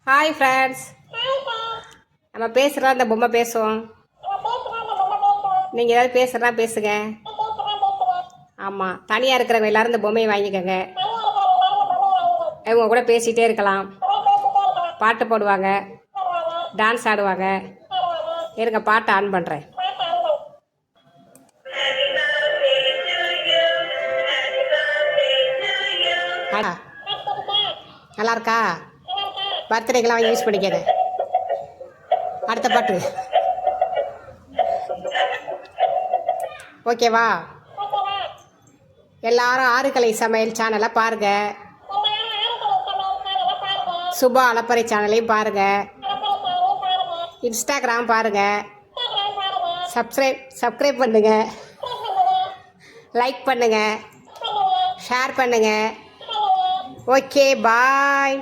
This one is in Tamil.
Hi friends. நம்ம பேசுகிறோம், அந்த பொம்மை பேசுவோம். நீங்கள் ஏதாவது பேசுகிறா பேசுங்க. ஆமாம், தனியாக இருக்கிறவங்க எல்லாரும் இந்த பொம்மையை வாங்கிக்கோங்க. இவங்க கூட பேசிகிட்டே இருக்கலாம், பாட்டு போடுவாங்க, டான்ஸ் ஆடுவாங்க. இருங்க, பாட்டு ஆன் பண்ணுறேன். நல்லா இருக்கா? பர்த்டேக்கெல்லாம் வாங்கி யூஸ் பண்ணிக்கங்க. அடுத்த பாட்டு ஓகேவா? எல்லாரும் ஆறுகலை சமையல் சேனலை பாருங்க, சுபா அலப்பறை சேனலையும் பாருங்க, இன்ஸ்டாகிராம் பாருங்க, சப்ஸ்கிரைப் பண்ணுங்க, லைக் பண்ணுங்க, ஷேர் பண்ணுங்க. ஓகே, பாய்.